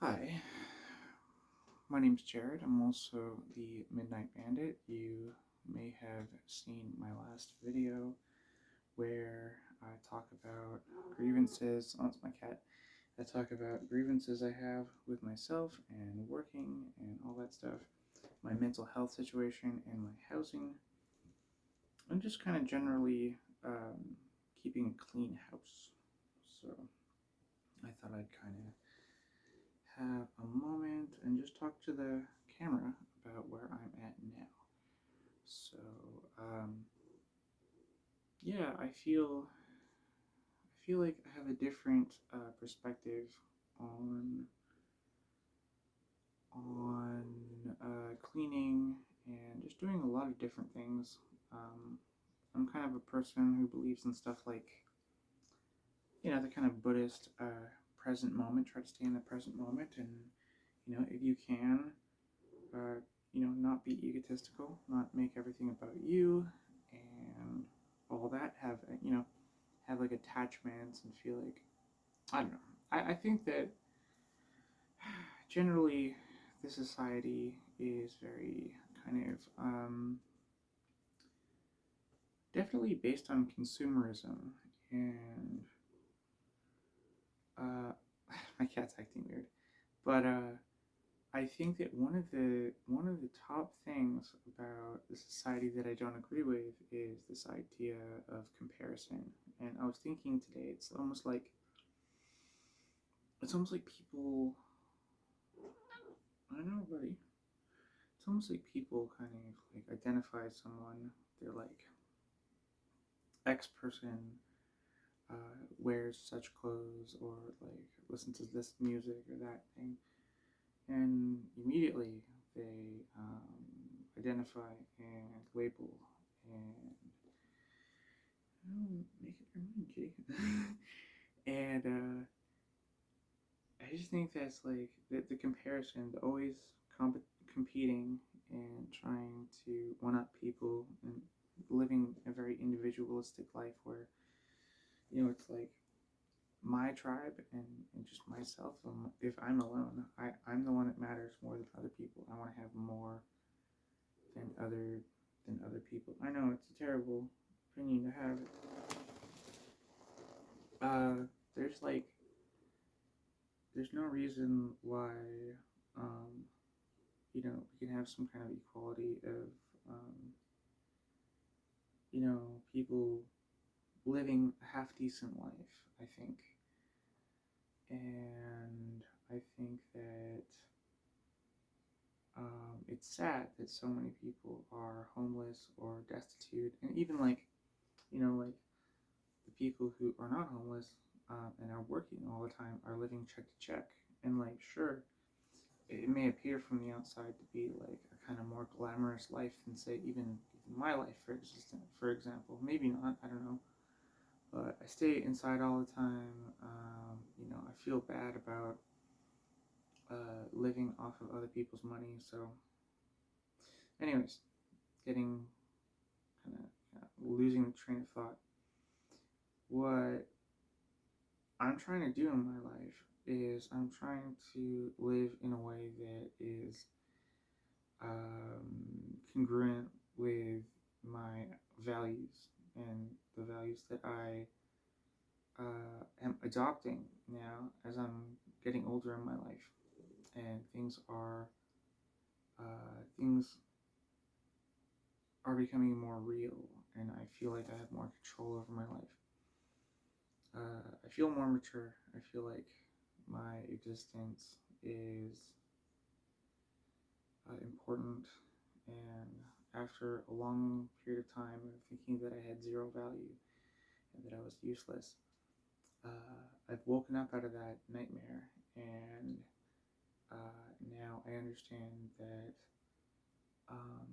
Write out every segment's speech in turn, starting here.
Hi, my name's Jared. I'm also the Midnight Bandit. You may have seen my last video where I talk about grievances. Oh, it's my cat. I talk about grievances I have with myself and working and all that stuff, my mental health situation and my housing, and just kind of generally keeping a clean house. So I thought I'd kind of have a moment and just talk to the camera about where I'm at now. So, um, yeah, I feel like I have a different perspective on cleaning and just doing a lot of different things. Um, I'm kind of a person who believes in stuff like the kind of Buddhist present moment. Try to stay in the present moment, and if you can, uh, not be egotistical, not make everything about you, and all that. Have like attachments and feel like I don't know. I think that generally the society is very kind of definitely based on consumerism and uh, my cat's acting weird, but I think that one of the top things about the society that I don't agree with is this idea of comparison. And I was thinking today, it's almost like people. I don't know, buddy. It's almost like people kind of like identify someone. They're like X person wears such clothes or like listens to this music or that thing, and immediately they identify and label and make up your mind, Jake. And I just think that's like the comparison, the always competing and trying to one up people and living a very individualistic life where it's like my tribe and just myself. If I'm alone, I'm the one that matters more than other people. I want to have more than other people. I know it's a terrible opinion to have. There's like there's no reason why um, we can have some kind of equality of um, people living a half decent life. I think, and I think that it's sad that so many people are homeless or destitute, and even like the people who are not homeless and are working all the time are living check to check. And like, sure, it may appear from the outside to be like a kind of more glamorous life than say even my life for example. Maybe not. I don't know. But I stay inside all the time. I feel bad about living off of other people's money. So, anyways, getting kind of losing the train of thought. What I'm trying to do in my life is I'm trying to live in a way that is congruent with my values and the values that I am adopting now as I'm getting older in my life, and things are becoming more real, and I feel like I have more control over my life. I feel more mature. I feel like my existence is important, and after a long period of time of thinking that I had zero value and that I was useless, I've woken up out of that nightmare, and now I understand that um,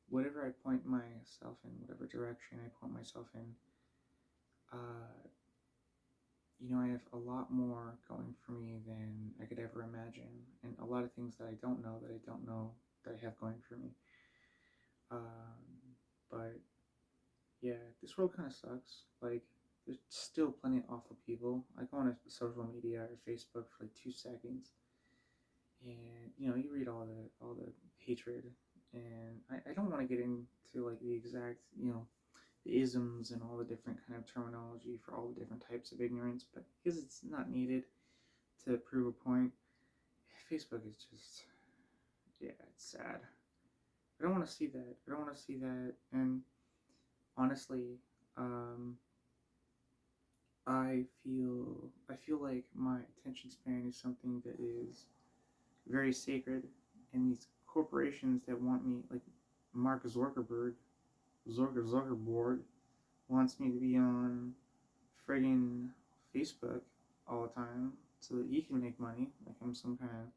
whatever I point myself in, whatever direction I point myself in, uh, I have a lot more going for me than I could ever imagine, and a lot of things that I don't know that I have going for me. But yeah, this world kind of sucks. Like, there's still plenty of awful people. I go on social media or Facebook for like 2 seconds, and you read all the hatred, and I don't want to get into like the exact the isms and all the different kind of terminology for all the different types of ignorance, but because it's not needed to prove a point. Facebook is just, yeah, it's sad. I don't want to see that. I don't want to see that. And honestly, um, I feel like my attention span is something that is very sacred, and these corporations that want me, like Mark Zuckerberg wants me to be on friggin' Facebook all the time so that he can make money. Like I'm some kind of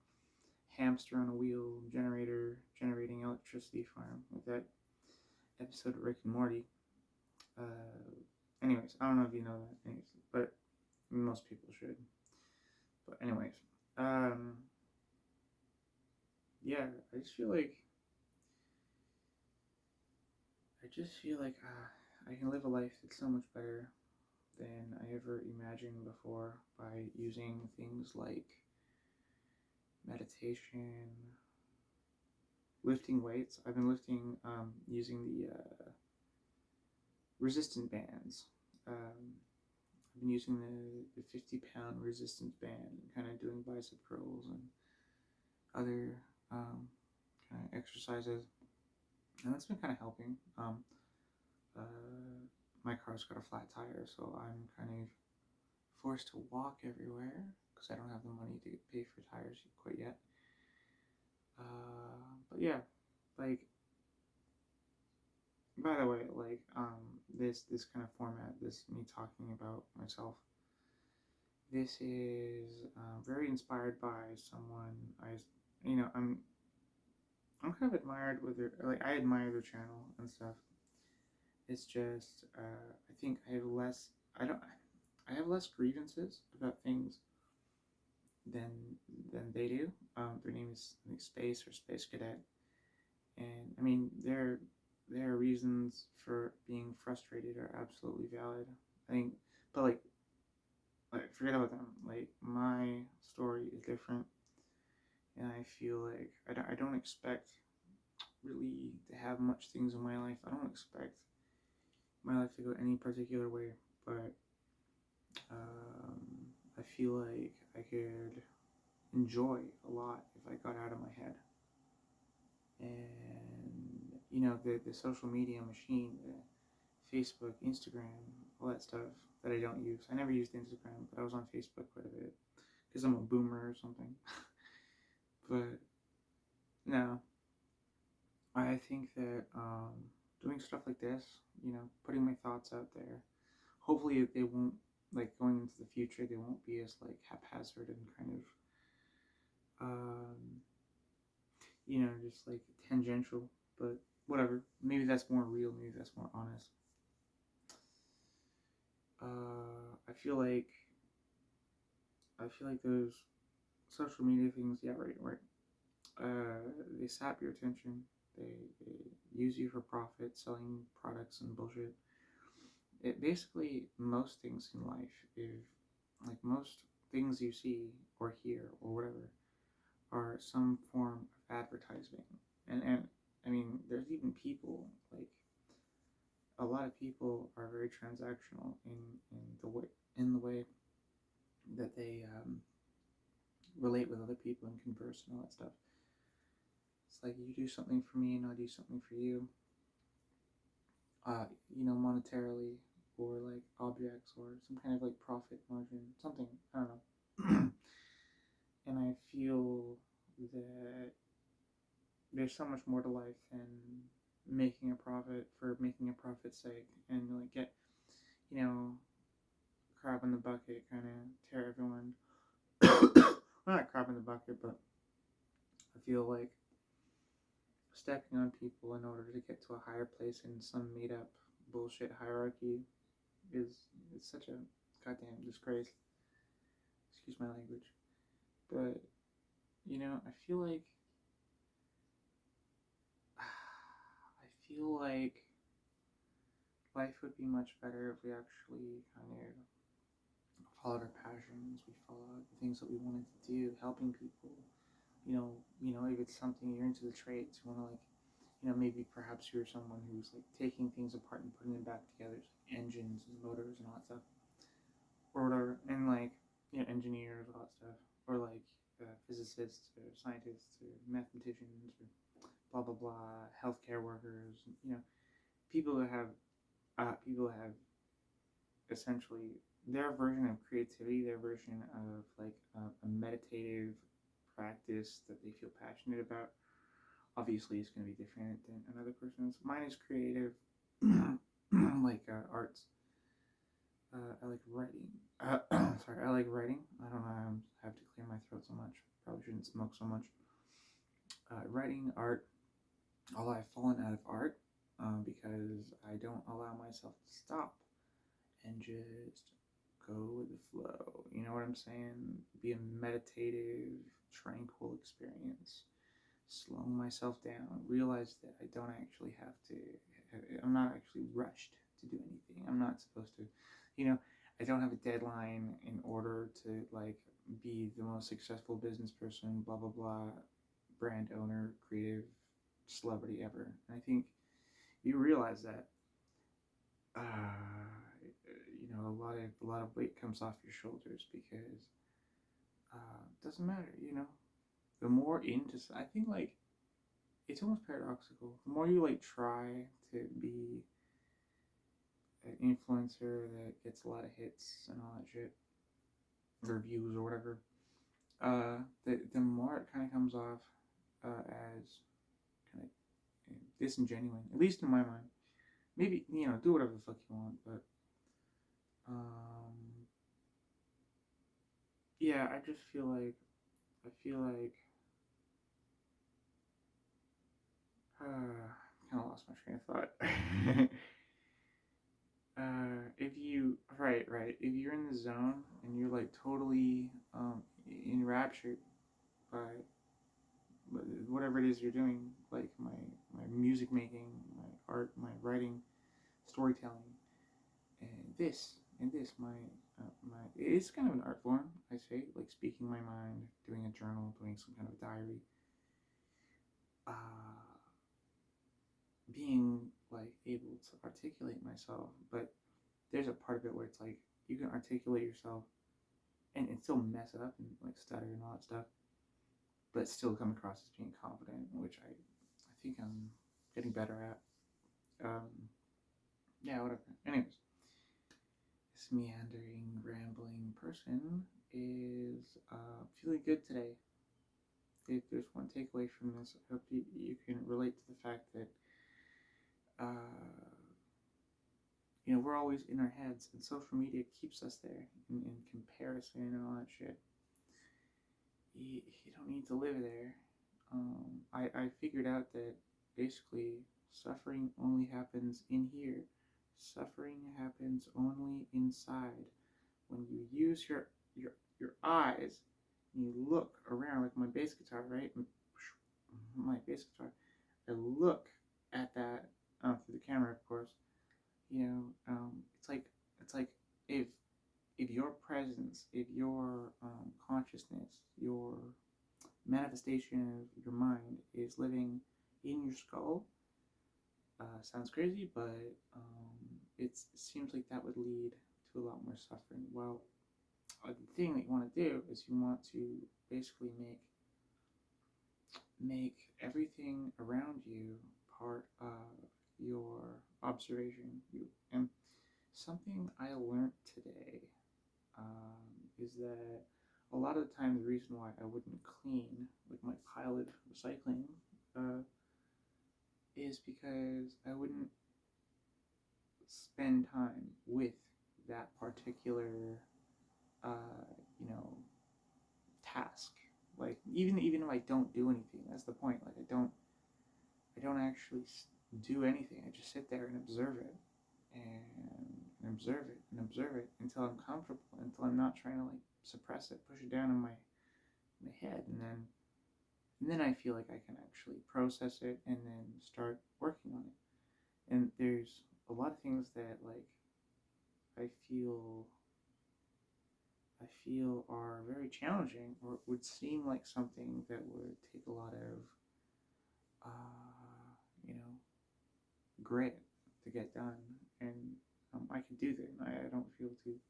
hamster on a wheel generator generating electricity farm, like that episode of Rick and Morty. Anyways, I don't know if you know that, but most people should. But anyways, um, yeah, I just feel like I can live a life that's so much better than I ever imagined before by using things like meditation, lifting weights. I've been lifting using the resistant bands. I've been using the 50-pound resistance band, kind of doing bicep curls and other kind of exercises, and that's been kind of helping. Uh, my car's got a flat tire, so I'm kind of forced to walk everywhere because I don't have the money to pay for tires quite yet. But yeah, like, by the way, like this kind of format, this me talking about myself, this is very inspired by someone I'm kind of admired with their, like, I admire their channel and stuff. It's just I think I have less grievances about things than they do. Their name is, I think, Space or Space Cadet, and I mean their reasons for being frustrated are absolutely valid. I think, but like forget about them. Like my story is different, and I feel like I don't expect really to have much things in my life. I don't expect my life to go any particular way, but I feel like I could enjoy a lot if I got out of my head. And the social media machine, the Facebook, Instagram, all that stuff that I don't use. I never used Instagram, but I was on Facebook quite a bit because I'm a boomer or something. But no, I think that doing stuff like this, putting my thoughts out there, hopefully they won't, like, going into the future, they won't be as like haphazard and kind of just like tangential, but whatever. Maybe that's more real, maybe that's more honest. I feel like those social media things, yeah, right. They sap your attention. They use you for profit, selling products and bullshit. It basically, most things in life, if like most things you see or hear or whatever, are some form of advertisement. And I mean, there's even people, like, a lot of people are very transactional in the way that they relate with other people and converse and all that stuff. It's like you do something for me and I'll do something for you, monetarily, or like objects, or some kind of like profit margin, something, I don't know. And I feel that there's so much more to life than making a profit for making a profit's sake, and like get, crab in the bucket, kind of tear everyone. Well, not crab in the bucket, but I feel like stepping on people in order to get to a higher place in some made up bullshit hierarchy is such a goddamn disgrace. Excuse my language. But I feel like life would be much better if we actually kind of followed our passions. We followed the things that we wanted to do, helping people, if it's something you're into the trades, you want to maybe perhaps you're someone who's like taking things apart and putting them back together, like engines and motors and all that stuff, or whatever, and engineers, all that stuff, or like physicists or scientists or mathematicians or blah blah blah, healthcare workers, people who have essentially their version of creativity, their version of like a meditative practice that they feel passionate about. Obviously, it's going to be different than another person's. Mine is creative, like arts. I like writing. Sorry, I like writing. I don't know. I have to clear my throat so much. Probably shouldn't smoke so much. Writing, art. Although I've fallen out of art because I don't allow myself to stop and just go with the flow. You know what I'm saying? Be a meditative, tranquil experience. Slowing myself down, realize that I don't actually have to, I'm not actually rushed to do anything. I'm not supposed to, I don't have a deadline in order to like be the most successful business person, blah, blah, blah, brand owner, creative, celebrity ever. And I think you realize that, a lot of weight comes off your shoulders because it doesn't matter, the more into, I think like, it's almost paradoxical. The more you like try to be an influencer that gets a lot of hits and all that shit, reviews or whatever, the more it kind of comes off as kind of disingenuine, at least in my mind. Maybe, do whatever the fuck you want, but yeah, I just feel like, kind of lost my train of thought. If you if you're in the zone and you're like totally enraptured by whatever it is you're doing, like my music making, my art, my writing, storytelling, and this my it's kind of an art form, I say, like speaking my mind, doing a journal, doing some kind of diary, being like able to articulate myself. But there's a part of it where it's like you can articulate yourself and still mess up and like stutter and all that stuff, but still come across as being confident, which I think I'm getting better at. Yeah, whatever. Anyways, this meandering, rambling person is feeling good today. If there's one takeaway from this, I hope you can relate to the fact that we're always in our heads, and social media keeps us there in comparison and all that shit. You don't need to live there. I figured out that basically suffering only happens in here. Suffering happens only inside. When you use your eyes and you look around, like my bass guitar, right? My bass guitar. I look at that through the camera, of course. It's like if your presence, if your consciousness, your manifestation of your mind is living in your skull. Sounds crazy, but it seems like that would lead to a lot more suffering. Well, the thing that you want to do is you want to basically make everything around you part of your observation. And something I learned today is that a lot of the time the reason why I wouldn't clean like my pile of recycling is because I wouldn't spend time with that particular task. Like even if I don't do anything, that's the point. Like I don't actually do anything. I just sit there and observe it and observe it and observe it until I'm comfortable, until I'm not trying to like suppress it, push it down in my head, and then I feel like I can actually process it and then start working on it. And there's a lot of things that like I feel I feel are very challenging, or would seem like something that would take a lot of, you know, grit to get done. And I can do that. I don't feel too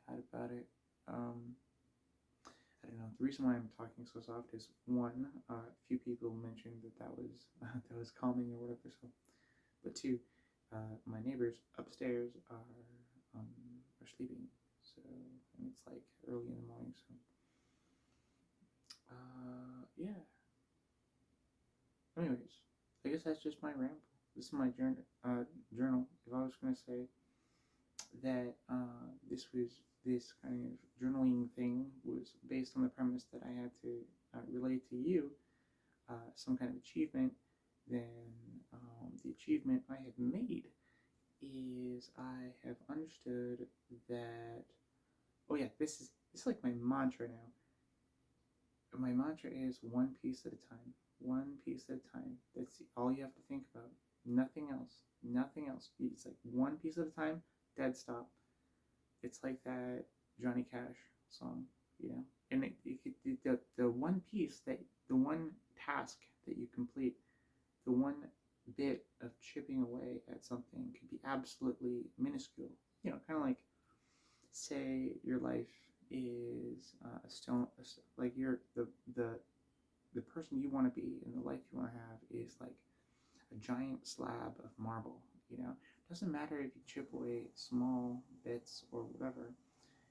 bad about it. I don't know. The reason why I'm talking so soft is one, a few people mentioned that was that was calming or whatever. So, but two, my neighbors upstairs are sleeping. So and it's like early in the morning. So, yeah. Anyways, I guess that's just my ramble. This is my journal. If I was gonna say that this kind of journaling thing was based on the premise that I had to relate to you some kind of achievement, then the achievement I have made is I have understood that. Oh yeah, this is like my mantra now. My mantra is one piece at a time. One piece at a time. That's all you have to think about. Nothing else. Nothing else. It's like one piece at a time. Dead stop. It's like that Johnny Cash song, you know. And the one piece that the one task that you complete, the one bit of chipping away at something could be absolutely minuscule. You know, kind of like say your life is a stone, like you're the person you want to be and the life you want to have is like a giant slab of marble. You know, it doesn't matter if you chip away small bits or whatever.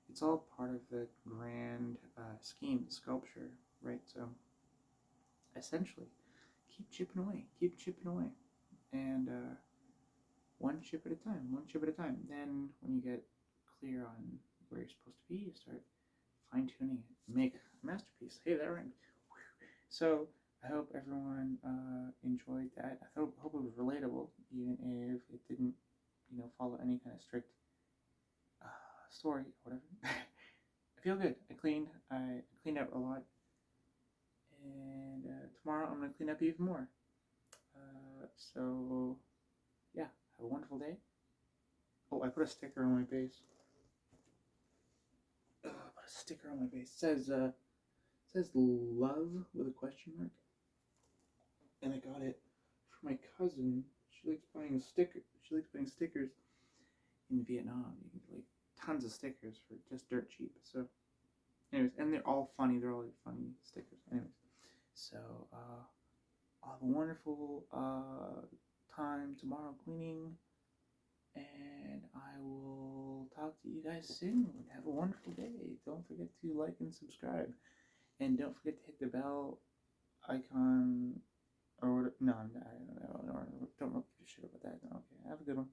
It's all part of the grand scheme, sculpture, right? So essentially, keep chipping away, and one chip at a time, one chip at a time. Then when you get clear on where you're supposed to be, you start fine tuning it, make a masterpiece. Hey, that rhymed. So I hope everyone enjoyed that. Hope it was relatable, even if it didn't, follow any kind of strict story or whatever. I feel good. I cleaned up a lot, and tomorrow I'm gonna clean up even more. So yeah, have a wonderful day. Oh, I put a sticker on my base. I put a sticker on my base. It says love with a question mark, and I got it for my cousin. She likes buying stickers in Vietnam. You can get like tons of stickers for just dirt cheap. So, anyways, and they're all funny. They're all like funny stickers. Anyways, so I'll have a wonderful time tomorrow cleaning, and I will talk to you guys soon. Have a wonderful day. Don't forget to like and subscribe, and don't forget to hit the bell icon or no, don't give a shit about that. Okay, have a good one.